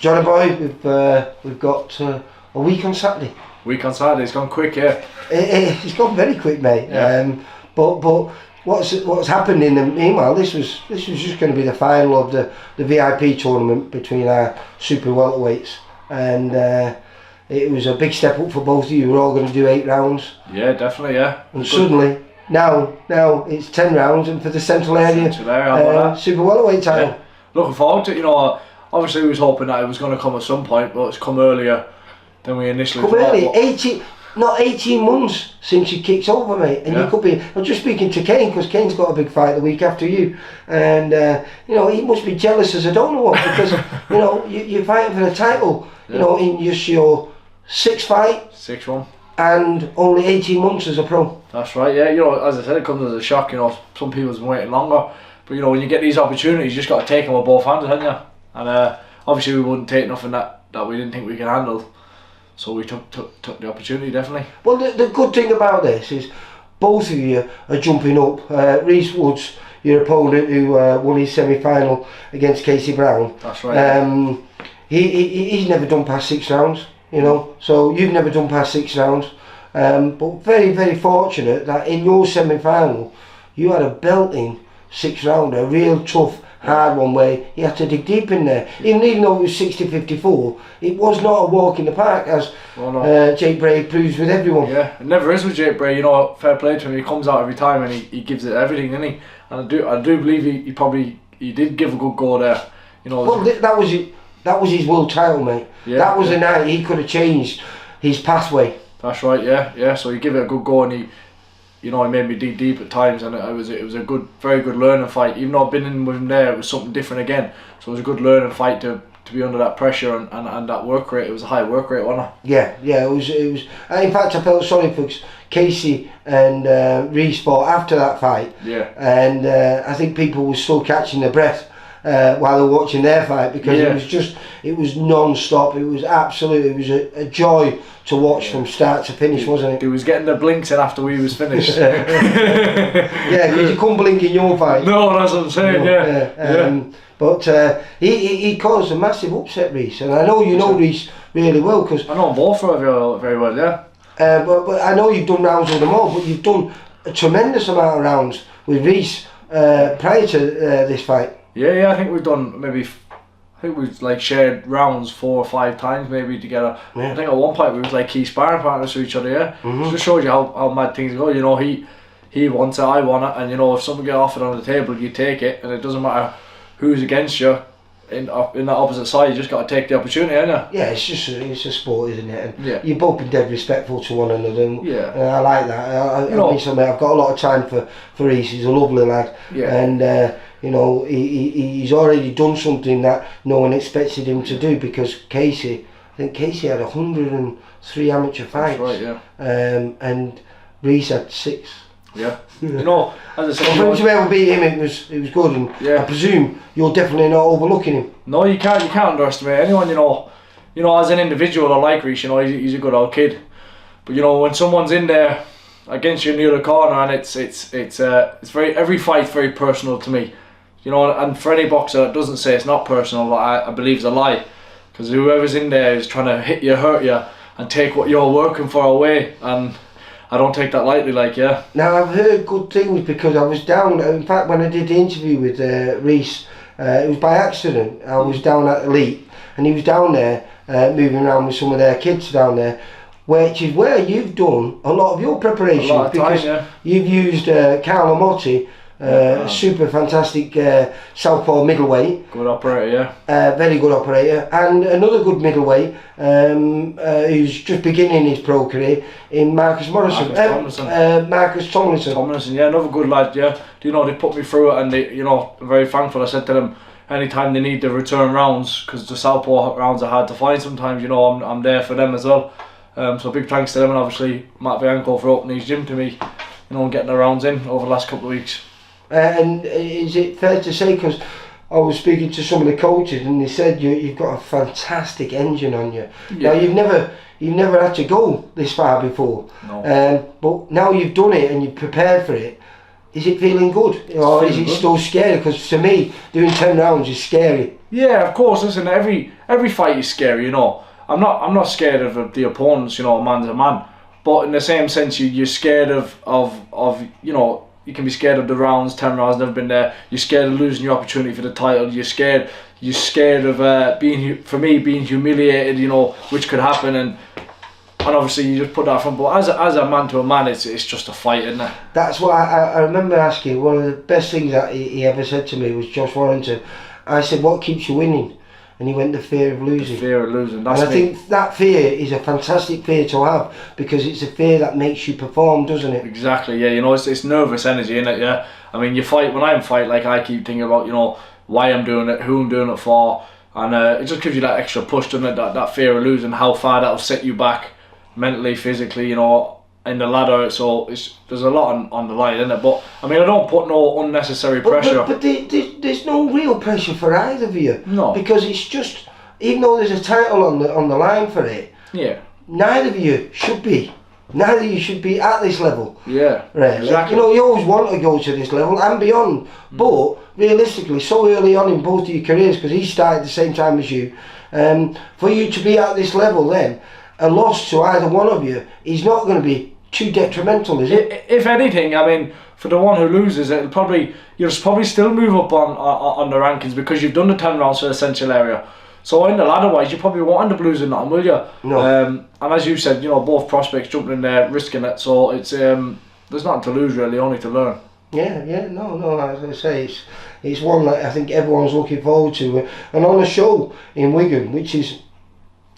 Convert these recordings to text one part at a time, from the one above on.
Johnnyboy, we've got a week on Saturday. Week on Saturday, it's gone quick, yeah. It's gone very quick, mate. Yeah. But what's happened in the meanwhile? This was just going to be the final of the VIP tournament between our super welterweights, and it was a big step up for both of you. We're all going to do 8 rounds. Yeah, definitely, yeah. And suddenly, now it's 10 rounds, and for the central area super welterweight title. Yeah. Looking forward to it. You know, obviously we was hoping that it was going to come at some point, but it's come earlier than we initially thought. 18 months since you kicked over, mate, and you could be. I'm just speaking to Kane, because Kane's got a big fight the week after you, and he must be jealous as I don't know what, because you're fighting for the title, in just your 6th fight, 6-1, and only 18 months as a pro. That's right, yeah. As I said, it comes as a shock. Some people's been waiting longer, but when you get these opportunities, you just got to take them with both hands, haven't you? And obviously we wouldn't take nothing that we didn't think we could handle. So we took the opportunity, definitely. Well, the good thing about this is both of you are jumping up. Rhys Woods, your opponent, who won his semi-final against Casey Brown. That's right. He's never done past 6 rounds, so you've never done past 6 rounds. But very, very fortunate that in your semi-final, you had a belting 6 rounder, a real tough, hard one where you had to dig deep in there. Even though it was 60-54, it was not a walk in the park, as Jake Bray proves with everyone. Yeah, it never is with Jake Bray. Fair play to him. He comes out every time and he gives it everything, doesn't he? And I do believe he did give a good go there. Well, that was it. That was his world title, mate. Yeah, that was a night he could have changed his pathway. That's right. Yeah. So he gave it a good go, and he made me dig deep at times, and it was a good, very good learning fight. Even though I've been in with him there, it was something different again. So it was a good learning fight to be under that pressure and that work rate. It was a high work rate, wasn't it? Yeah. It was. In fact, I felt sorry for Casey and Rhys fought after that fight. Yeah. And I think people were still catching their breath while they were watching their fight, because it was non-stop. It was a joy to watch from start to finish, wasn't it? He was getting the blinks in after we was finished. Yeah, because you couldn't blink in your fight. No, that's what I'm saying. But he caused a massive upset, Rhys, and I know you know Rhys really well, because I know them both very well, yeah. But I know you've done rounds with them all, but you've done a tremendous amount of rounds with Rhys prior to this fight. Yeah, I think we've done we've shared rounds 4 or 5 times maybe together. Yeah. I think at one point we was key sparring partners to each other, yeah. Mm-hmm. It just shows you how mad things go. He wants it, I want it, and if something get offered on the table, you take it, and it doesn't matter who's against you in that opposite side. You just got to take the opportunity, haven't you? Yeah, it's a sport, isn't it? And yeah. You've both been dead respectful to one another. And, yeah. I like that. I've got a lot of time for Rhys. He's a lovely lad. Yeah. And he's already done something that no one expected him to do, because Casey had 103 amateur fights. That's right, yeah. And Rhys had 6. Yeah. As I said, for him to ever beat him, it was good, and yeah. I presume you're definitely not overlooking him. No, you can't underestimate anyone. As an individual, I like Rhys. He's a good old kid. But when someone's in there against you in the other corner, and it's every fight's very personal to me. And for any boxer that doesn't say it's not personal, I believe is a lie, because whoever's in there is trying to hit you, hurt you, and take what you're working for away, and I don't take that lightly, Now, I've heard good things, because I was down, in fact, when I did the interview with Rhys, it was by accident. I was down at Elite, and he was down there moving around with some of their kids down there, which is where you've done a lot of your preparation, because you've used Carlo Motti, super fantastic southpaw middleweight. Good operator, yeah. Very good operator, and another good middleweight who's just beginning his pro career in Marcus Tomlinson, yeah, another good lad, yeah. They put me through it, and I'm very thankful. I said to them, anytime they need the return rounds, because the southpaw rounds are hard to find sometimes, I'm there for them as well. So big thanks to them, and obviously Matt Bianco for opening his gym to me, and getting the rounds in over the last couple of weeks. And is it fair to say, because I was speaking to some of the coaches, and they said you've got a fantastic engine on you. Yeah. Now you've never had to go this far before. No. But now you've done it and you've prepared for it. is it feeling good, or is it still scary? Because to me, doing 10 rounds is scary. Yeah, of course. Listen, every fight is scary. You know, I'm not scared of the opponents. You know, a man's a man. But in the same sense, you're scared of you know, you can be scared of the rounds. 10 rounds, never been there. You're scared of losing your opportunity for the title. You're scared of being humiliated. You know, which could happen, and obviously you just put that front. But as a man to a man, it's just a fight, isn't it? That's what I remember asking. One of the best things that he ever said to me was Josh Warrington. I said, "What keeps you winning?" And he went, "The fear of losing." The fear of losing. That's and I think that fear is a fantastic fear to have, because it's a fear that makes you perform, doesn't it? Exactly. Yeah. You know, it's nervous energy, isn't it? Yeah. I mean, when I'm fighting, like, I keep thinking about, you know, why I'm doing it, who I'm doing it for, and it just gives you that extra push, doesn't it? That fear of losing, how far that'll set you back mentally, physically, you know, in the ladder. So there's a lot on the line, isn't it? But I mean, I don't put no unnecessary pressure. But there's no real pressure for either of you. No. Because it's just, even though there's a title on the line for it. Yeah. Neither of you should be. Neither of you should be at this level. Yeah. Right. Exactly. You know, you always want to go to this level and beyond. But realistically, so early on in both of your careers, because he started at the same time as you, for you to be at this level, then a loss to either one of you is not going to be too detrimental, is it? If anything, I mean, for the one who loses, you'll probably still move up on the rankings, because you've done the 10 rounds for the essential area. So in the ladder wise, you probably won't end up losing nothing, will you? No. And as you said, you know, both prospects jumping in there, risking it. So it's there's nothing to lose really, only to learn. Yeah, no. As I say, it's one that I think everyone's looking forward to, and on a show in Wigan, which is,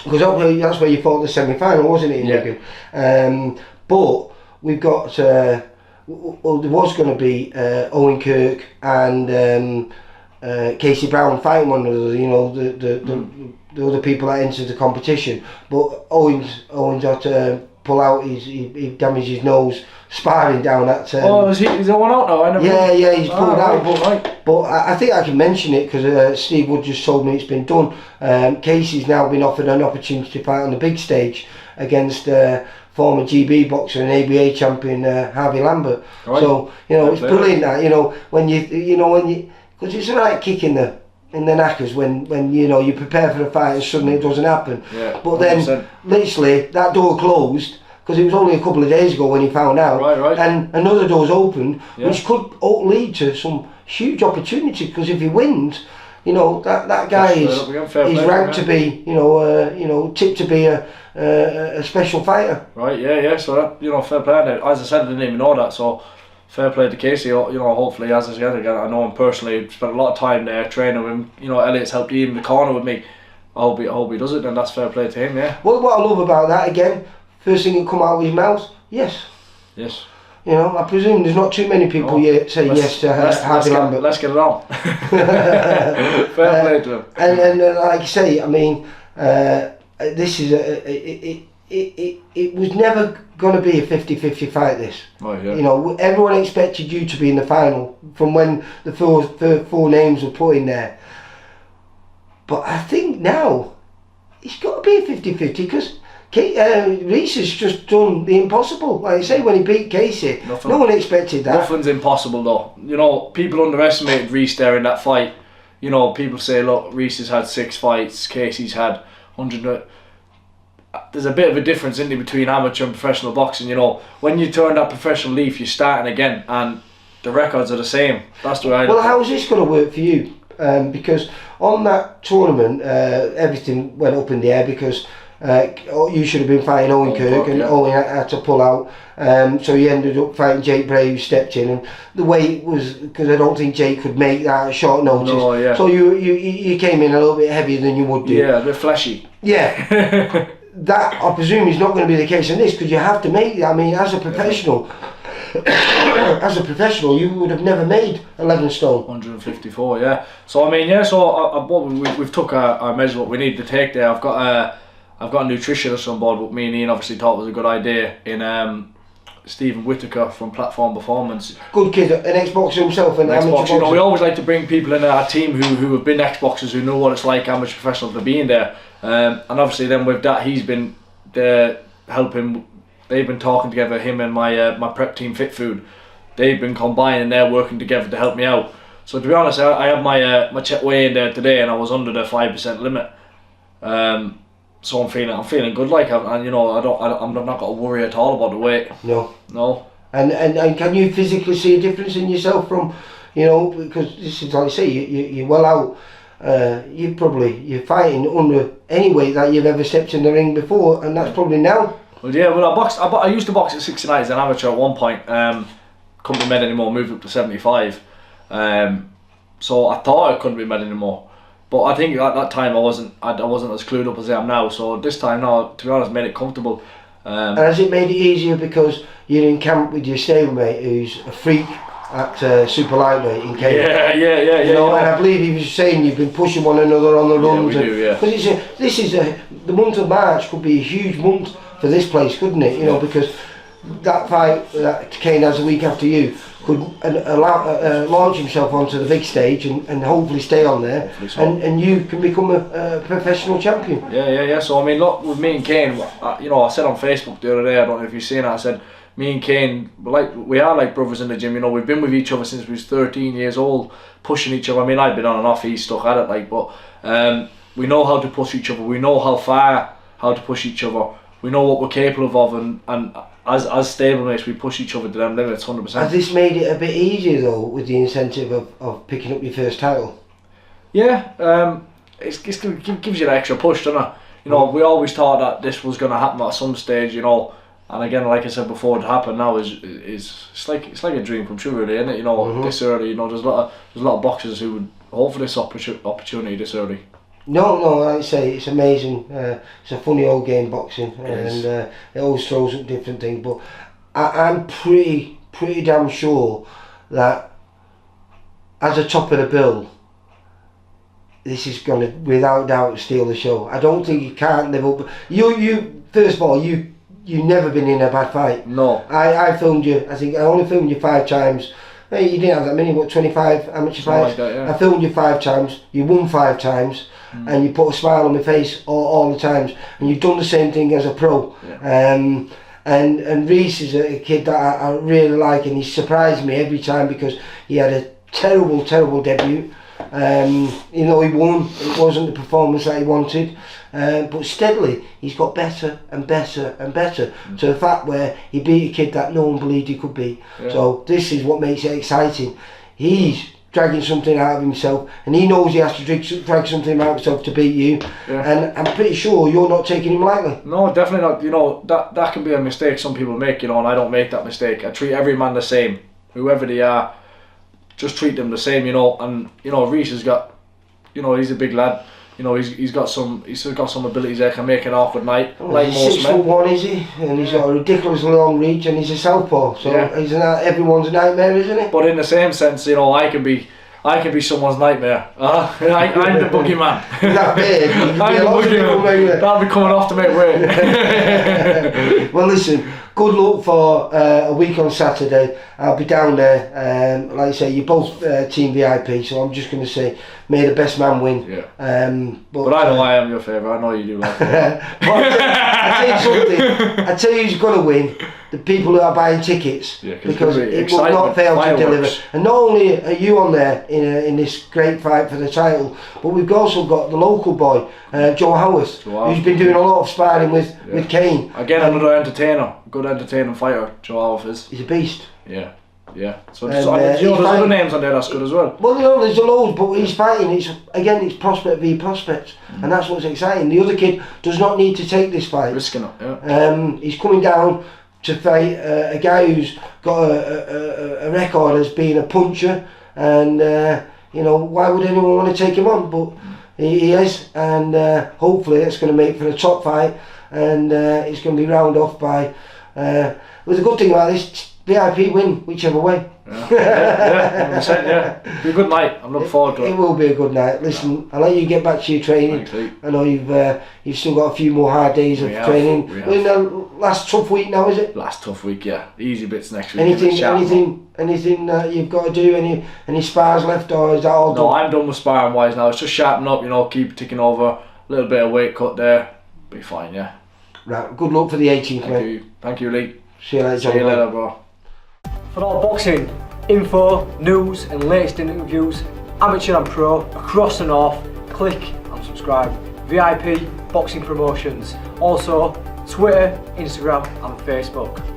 because that's where you fought the semi-final, wasn't it, in Wigan? But we've got, well, there was going to be Owen Kirk and Casey Brown fighting one another, you know, the other people that entered the competition. But Owen's had to pull out, he damaged his nose sparring down at... is there one out now? Yeah, he's pulled out. Right. But I think I can mention it, because Steve Wood just told me it's been done. Casey's now been offered an opportunity to fight on the big stage against former GB boxer and ABA champion Harvey Lambert. Right. So, you know, it's brilliant that, you know, when you because it's a right kick in the knackers when you know you prepare for the fight and suddenly it doesn't happen. Yeah, but then literally that door closed, because it was only a couple of days ago when he found out, right. And another door's opened, which could lead to some huge opportunity, because if he wins, you know, that guy is ranked to be, you know, tipped to be a special fighter. Right, yeah. So that, you know, fair play. As I said, I didn't even know that. So fair play to Casey. You know, hopefully, as I said again, I know him personally. Spent a lot of time there training with him. You know, Elliot's helped you in the corner with me. I hope he does it, and that's fair play to him. Yeah. Well, what I love about that, again, first thing that come out of his mouth, yes. You know, I presume there's not too many people say yes to Harvey Lambert. Let's get it on. Fair play to him. And like I say, I mean, this is it was never going to be a 50-50 fight, this. Oh, yeah. You know, everyone expected you to be in the final from when the four names were put in there. But I think now it's got to be a 50-50, because Rhys has just done the impossible. Like I say, when he beat Casey, no one expected that. Nothing's impossible though. You know, people underestimated Rhys there in that fight. You know, people say, look, Rhys has had 6 fights, Casey's had 100. There's a bit of a difference in between amateur and professional boxing. You know, when you turn that professional leaf, you're starting again, and the records are the same. That's the way I look. Well, how's this going to work for you? Because on that tournament, everything went up in the air, because you should have been fighting Owen Kirk, and Owen had to pull out, so he ended up fighting Jake Bray, who stepped in, and the way it was, because I don't think Jake could make that at short notice, so you came in a little bit heavier than you would do. Yeah, a bit fleshy. Yeah. That, I presume, is not going to be the case in this, because you have to make, I mean, as a professional, you would have never made 11 stone. 154, yeah. So I mean, yeah. So we've took our measure what we need to take there. I've got a nutritionist on board, but me and Ian obviously thought it was a good idea in Stephen Whitaker from Platform Performance. Good kid, an ex-boxer himself, and amateur boxer. You know, we always like to bring people in our team who have been ex-boxers, who know what it's like, amateur professional, to be in there. And obviously then with that, he's been helping. They've been talking together, him and my prep team, Fit Food, they've been combining, they're working together to help me out. So to be honest, I had my check weigh in there today, and I was under the 5% limit. So I'm feeling good. Like, and you know, I'm not got to worry at all about the weight. No. And can you physically see a difference in yourself from, you know, because this is like I say, you're well out. You're fighting under any weight that you've ever stepped in the ring before, and that's probably now. Well, yeah. Well, I used to box at 69 as an amateur at one point. Couldn't be med anymore. Moved up to 75. So I thought I couldn't be med anymore. But I think at that time I wasn't as clued up as I am now. So this time now, to be honest, made it comfortable. And has it made it easier because you're in camp with your stablemate who's a freak at super lightweight in Kane? Yeah. You know, and I believe he was saying you've been pushing one another on the runs. Yeah, we do, yeah. Because the month of March could be a huge month for this place, couldn't it? You know, because that fight that Kane has a week after you could launch himself onto the big stage and hopefully stay on there, and you can become a professional champion. Yeah. So I mean, look, with me and Kane, you know, I said on Facebook the other day, I don't know if you've seen it, I said me and Kane, we are like brothers in the gym. You know, we've been with each other since we was 13 years old, pushing each other. I mean, I've been on and off, he's stuck at it, like, but we know how to push each other. We know how to push each other. We know what we're capable of, and as stablemates, we push each other to them limits 100%. Has this made it a bit easier though, with the incentive of picking up your first title? Yeah, it gives you that extra push, doesn't it? You know, we always thought that this was going to happen at some stage, you know. And again, like I said before, it happened now is it's like a dream come true, really, isn't it? You know, this early. You know, there's a lot of boxers who would hope for this opportunity this early. No, like I say, it's amazing. It's a funny old game, boxing, and it always throws up different things. But I'm pretty damn sure that as a top of the bill, this is going to, without doubt, steal the show. I don't think you can't live up. You first of all, you've never been in a bad fight. No. I filmed you. I think I only filmed you 5 times. Hey, you didn't have that many, what, 25 amateur fights? Like that, yeah. I filmed you 5 times. You won 5 times. And you put a smile on my face all the times, and you've done the same thing as a pro. Yeah. And Rhys is a kid that I really like, and he surprised me every time because he had a terrible debut. You know, he won. It wasn't the performance that he wanted, but steadily he's got better and better and better to the fact where he beat a kid that no one believed he could beat. Yeah. So this is what makes it exciting. He's dragging something out of himself, and he knows he has to drag something out of himself to beat you. Yeah. And I'm pretty sure you're not taking him lightly. No, definitely not. You know, that can be a mistake some people make, you know, and I don't make that mistake. I treat every man the same, whoever they are. Just treat them the same, you know. And you know, Rhys has got, you know, he's a big lad. You know, he's got some abilities there. Can make an awkward night. Like most men. 6'1", is he? And he's got a ridiculously long reach, and he's a southpaw. So he's everyone's nightmare, isn't he? But in the same sense, you know, I can be someone's nightmare. I'm the boogeyman. That big. I'm the boogeyman. That'll be coming off to make weight. Well, listen. Good luck for a week on Saturday. I'll be down there. Like I say, you're both team VIP, so I'm just going to say, may the best man win. Yeah. But I know I am your favourite. I know you do like that. I tell you something. I tell you who's going to win. The people who are buying tickets, because it will not fail to deliver. And not only are you on there in this great fight for the title, but we've also got the local boy, Joe Howarth, who's been doing a lot of sparring with Kane. Again, another entertainer, good entertaining fighter. Joe Howarth is. He's a beast. Yeah. So you know, there's other names on there that's good as well. Well, you know, there's a load, but he's fighting. It's prospect v prospect, and that's what's exciting. The other kid does not need to take this fight. Risking it. Yeah. He's coming down to fight a guy who's got a record as being a puncher, and you know, why would anyone want to take him on? But he is, and hopefully it's going to make for a top fight, and it's going to be round off by. Well, the good thing about this, VIP win whichever way. Yeah, 100%, yeah. It'll be a good night. I'm looking forward to it. It will be a good night. Listen, I'll let you get back to your training. Thanks, I know you've still got a few more hard days of training. We're in the last tough week now, is it? Last tough week, yeah. Easy bits next week. Anything that you've got to do? Any spars left, or is that all done? No, I'm done with sparring wise now. It's just sharpen up, you know, keep ticking over. A little bit of weight cut there. Be fine, yeah. Right. Good luck for the 18th, mate. Thank you, Lee. See you later, bro. For all boxing info, news and latest interviews, amateur and pro, across the north, click and subscribe. VIP Boxing Promotions. Also Twitter, Instagram and Facebook.